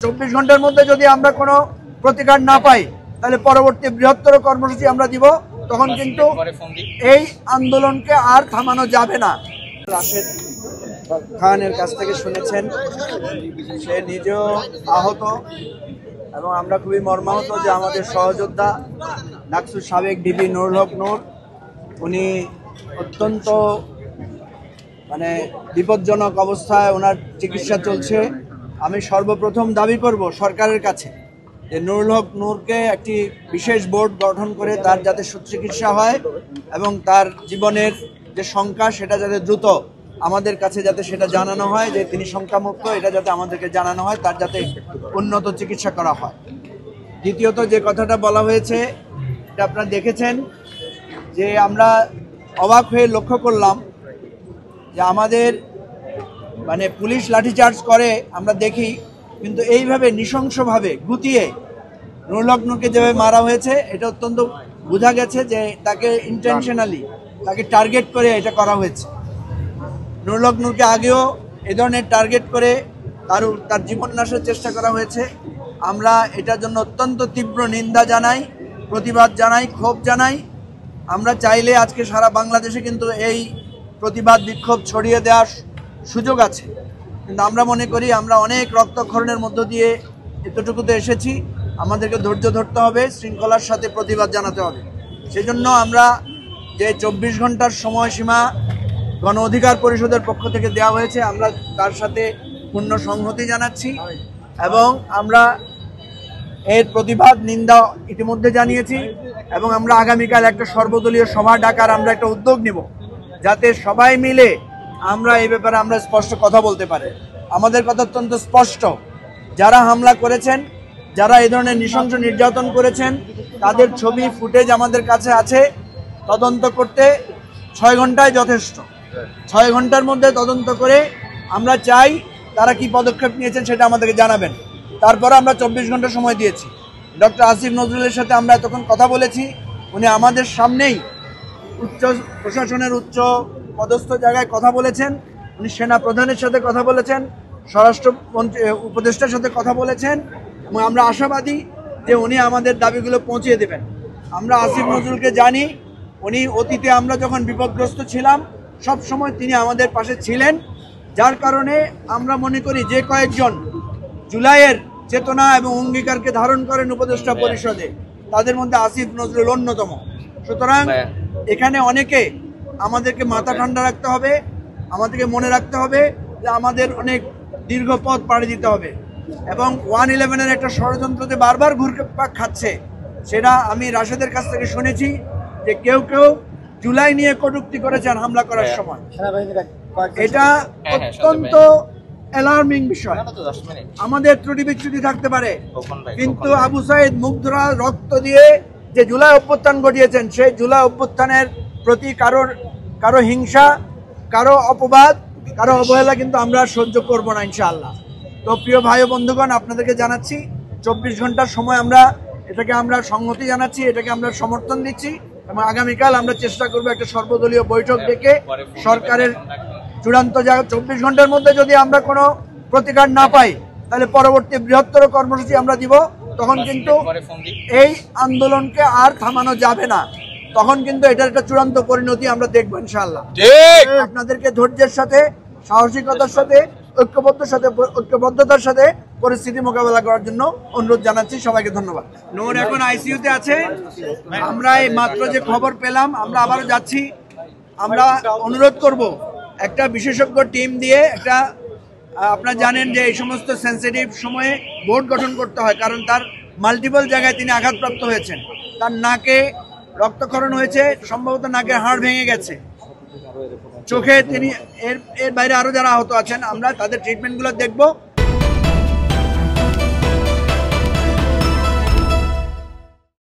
24 ঘন্টার মধ্যে যদি আমরা কোনো প্রতিকার না পাই তাহলে পরবর্তী বৃহত্তর কর্মসূচি আমরা দিব। তখন কিন্তু এই আন্দোলনকে আর থামানো যাবে না। রাশেদ খানের কাছ থেকে শুনেছেন, সে নিজেও আহত এবং আমরা খুবই মর্মাহত যে আমাদের সহযোদ্ধা ডাকসুর সাবেক ডিবি নুরুল হক নূর, উনি অত্যন্ত বিপজ্জনক অবস্থায় ওনার চিকিৎসা চলছে। আমি সর্বপ্রথম দাবি করব সরকারের কাছে যে নুরুল হক নূরকে একটি বিশেষ বোর্ড গঠন করে তার যাতে সুচিকিৎসা হয় এবং তার জীবনের যে শঙ্কা সেটা যাতে দ্রুত আমাদের কাছে যাতে সেটা জানানো হয় যে তিনি শঙ্কামুক্ত, এটা যাতে আমাদেরকে জানানো হয়, তার যাতে উন্নত চিকিৎসা করা হয়। দ্বিতীয়ত যে কথাটা বলা হয়েছে এটা আপনারা দেখেছেন যে আমরা অবাক হয়ে লক্ষ্য করলাম যে আমাদের পুলিশ লাঠিচার্জ করে আমরা দেখি, কিন্তু এইভাবে নৃশংসভাবে গুতিয়ে নুরুল হক নূরকে যেভাবে মারা হয়েছে এটা অত্যন্ত বোঝা গেছে যে তাকে ইন্টেনশনালি তাকে টার্গেট করে এটা করা হয়েছে। নুরুল হক নূরকে আগেও এ ধরনের টার্গেট করে তার জীবন নাশের চেষ্টা করা হয়েছে। আমরা এটার জন্য অত্যন্ত তীব্র নিন্দা জানাই, প্রতিবাদ জানাই, ক্ষোভ জানাই। আমরা চাইলে আজকে সারা বাংলাদেশে কিন্তু এই প্রতিবাদ বিক্ষোভ ছড়িয়ে দেওয়ার সুযোগ আছে, কিন্তু আমরা মনে করি আমরা অনেক রক্তক্ষরণের মধ্য দিয়ে এতটুকুতে এসেছি। আমাদেরকে ধৈর্য ধরতে হবে, শৃঙ্খলার সাথে প্রতিবাদ জানাতে হবে। সেজন্য আমরা যে 24 ঘন্টার সময়সীমা গণ অধিকার পরিষদের পক্ষ থেকে দেওয়া হয়েছে আমরা তার সাথে পূর্ণ সংহতি জানাচ্ছি এবং আমরা এর প্রতিবাদ নিন্দা ইতিমধ্যে জানিয়েছি এবং আমরা আগামীকাল একটা সর্বদলীয় সভা ডাকার আমরা একটা উদ্যোগ নিব, যাতে সবাই মিলে আমরা এই ব্যাপারে আমরা স্পষ্ট কথা বলতে পারি। আমাদের কথা অত্যন্ত স্পষ্ট, যারা হামলা করেছেন, যারা এই ধরনের নৃশংস নির্যাতন করেছেন তাদের ছবি ফুটেজ আমাদের কাছে আছে। তদন্ত করতে 6 ঘন্টায় যথেষ্ট। 6 ঘন্টার মধ্যে তদন্ত করে আমরা চাই তারা কি পদক্ষেপ নিয়েছেন সেটা আমাদেরকে জানাবেন। তারপরে আমরা 24 ঘন্টা সময় দিয়েছি। ডক্টর আসিফ নজরুলের সাথে আমরা এতক্ষণ কথা বলেছি, উনি আমাদের সামনেই উচ্চ প্রশাসনের উচ্চ পদস্থ জায়গায় কথা বলেছেন, উনি সেনা প্রধানের সাথে কথা বলেছেন, স্বরাষ্ট্রমন্ত্রী উপদেষ্টার সাথে কথা বলেছেন এবং আমরা আশাবাদী যে উনি আমাদের দাবিগুলো পৌঁছিয়ে দেবেন। আমরা আসিফ নজরুলকে জানি, উনি অতীতে আমরা যখন বিপদগ্রস্ত ছিলাম সব সময় তিনি আমাদের পাশে ছিলেন, যার কারণে আমরা মনে করি যে কয়েকজন জুলাইয়ের চেতনা এবং অঙ্গীকারকে ধারণ করেন উপদেষ্টা পরিষদে তাদের মধ্যে আসিফ নজরুল অন্যতম। সুতরাং এখানে অনেকে আমাদেরকে মাথা ঠান্ডা রাখতে হবে, আমাদেরকে মনে রাখতে হবে যে আমাদের অনেক দীর্ঘ পথ পাড়ি দিতে হবে এবং 111-এর একটা ষড়যন্ত্রতে বারবার ঘুরপাক খাচ্ছে। সেটা আমি রাশেদের কাছ থেকে শুনেছি যে কেউ জুলাই নিয়ে কটূক্তি করেছেন হামলা করার সময়। এটা অত্যন্ত অ্যালার্মিং বিষয়। আমাদের ত্রুটি বিচ্যুতি থাকতে পারে, কিন্তু আবু সাইদ মুগ্ধরা রক্ত দিয়ে যে জুলাই অভ্যুত্থান ঘটিয়েছেন সেই জুলাই অভ্যুত্থানের প্রতি কারো হিংসা, কারো অপবাদ, কারো অবহেলা কিন্তু আমরা সহ্য করব না ইনশাআল্লাহ। তো প্রিয় ভাই ও বন্ধুগণ, আপনাদেরকে জানাচ্ছি 24 ঘন্টার সময় এটাকে আমরা সংহতি জানাচ্ছি, এটাকে আমরা সমর্থন দিচ্ছি এবং আগামীকাল আমরা চেষ্টা করব একটা সর্বদলীয় বৈঠক ডেকে সরকারের চূড়ান্ত জায়গা 24 ঘন্টার মধ্যে যদি আমরা কোনো প্রতিকার না পাই তাহলে পরবর্তী বৃহত্তর কর্মসূচি আমরা দিব। তখন কিন্তু এই আন্দোলনকে আর থামানো যাবে না। তখন কিন্তু এটার একটা চূড়ান্ত পরিণতি আমরা দেখবো ইনশাআল্লাহ। আপনাদেরকে ধৈর্যের সাথে, সাহসিকতার সাথে, ঐক্যবদ্ধতার সাথে পরিস্থিতি মোকাবেলা করার জন্য অনুরোধ জানাচ্ছি। সবাইকে ধন্যবাদ। নূর এখন আইসিইউতে আছে। আমরা এই মাত্র যে খবর পেলাম, আমরা আবারও যাচ্ছি। আমরা অনুরোধ করব একটা বিশেষজ্ঞ টিম দিয়ে একটা, আপনারা জানেন যে এই সমস্ত সেন্সিটিভ সময়ে বোর্ড গঠন করতে হয়, কারণ তার মাল্টিপল জায়গায় তিনি আঘাতপ্রাপ্ত হয়েছেন। তার নাকে রক্তক্ষরণ হয়েছে, সম্ভবত নাকের হাড় ভেঙে গেছে, চোখে তিনি এর বাইরে আরো যারা আহত আছেন আমরা তাদের ট্রিটমেন্টগুলো দেখব।